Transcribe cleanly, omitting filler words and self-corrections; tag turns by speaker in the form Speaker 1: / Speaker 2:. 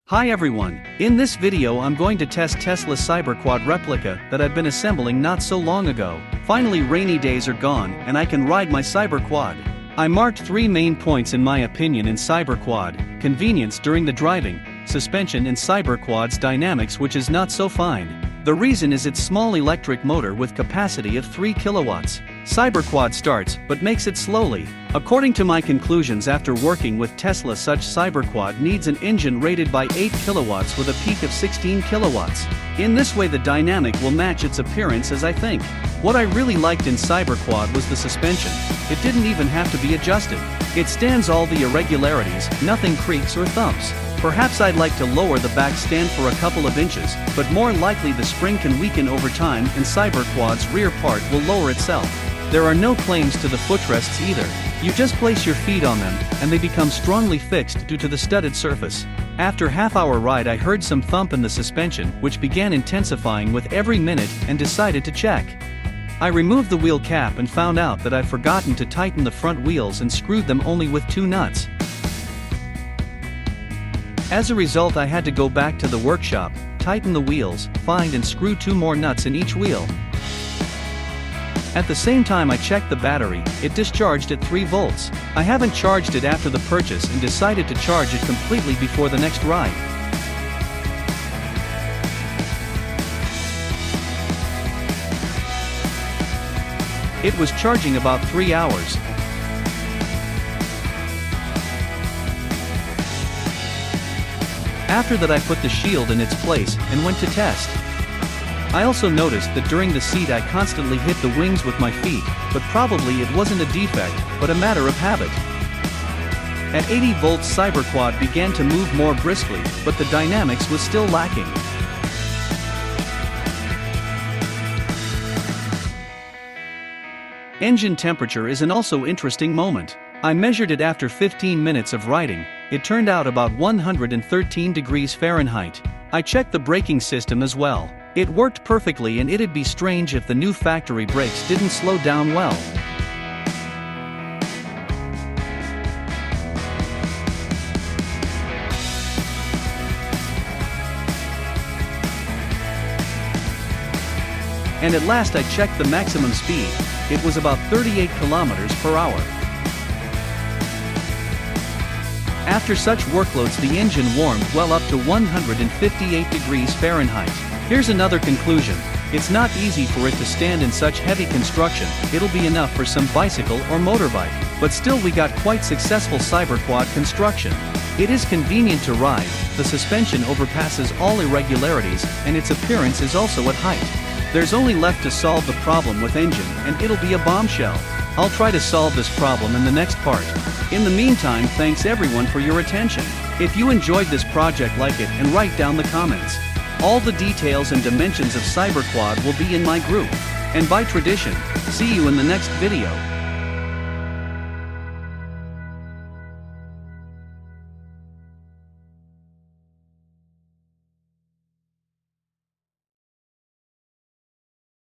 Speaker 1: Hi everyone, in this video I'm going to test Tesla Cyberquad replica that I've been assembling not so long ago. Finally rainy days are gone and I can ride my Cyberquad. I marked 3 main points in my opinion in Cyberquad: convenience during the driving, suspension and Cyberquad's dynamics, which is not so fine. The reason is its small electric motor with capacity of 3 kilowatts. Cyberquad starts but makes it slowly. According to my conclusions after working with Tesla, such Cyberquad needs an engine rated by 8 kilowatts with a peak of 16 kilowatts. In this way the dynamic will match its appearance, as I think. What I really liked in Cyberquad was the suspension. It didn't even have to be adjusted. It stands all the irregularities, nothing creaks or thumps. Perhaps I'd like to lower the back stand for a couple of inches, but more likely the spring can weaken over time and Cyberquad's rear part will lower itself. There are no claims to the footrests either. You just place your feet on them, and they become strongly fixed due to the studded surface. After half-hour ride I heard some thump in the suspension, which began intensifying with every minute, and decided to check. I removed the wheel cap and found out that I'd forgotten to tighten the front wheels and screwed them only with 2 nuts. As a result I had to go back to the workshop, tighten the wheels, find and screw 2 more nuts in each wheel. At the same time I checked the battery, it discharged at 3 volts. I haven't charged it after the purchase and decided to charge it completely before the next ride. It was charging about 3 hours. After that I put the shield in its place and went to test. I also noticed that during the seat I constantly hit the wings with my feet, but probably it wasn't a defect, but a matter of habit. At 80 volts Cyberquad began to move more briskly, but the dynamics was still lacking. Engine temperature is an also interesting moment. I measured it after 15 minutes of riding. It turned out about 113 degrees Fahrenheit. I checked the braking system as well. It worked perfectly and it'd be strange if the new factory brakes didn't slow down well. And at last I checked the maximum speed. It was about 38 kilometers per hour. After such workloads the engine warmed well up to 158 degrees Fahrenheit. Here's another conclusion. It's not easy for it to stand in such heavy construction. It'll be enough for some bicycle or motorbike. But still we got quite successful Cyberquad construction. It is convenient to ride, the suspension overpasses all irregularities, and its appearance is also at height. There's only left to solve the problem with engine, and it'll be a bombshell. I'll try to solve this problem in the next part. In the meantime, thanks everyone for your attention. If you enjoyed this project, like it and write down the comments. All the details and dimensions of Cyberquad will be in my group. And by tradition, see you in the next video.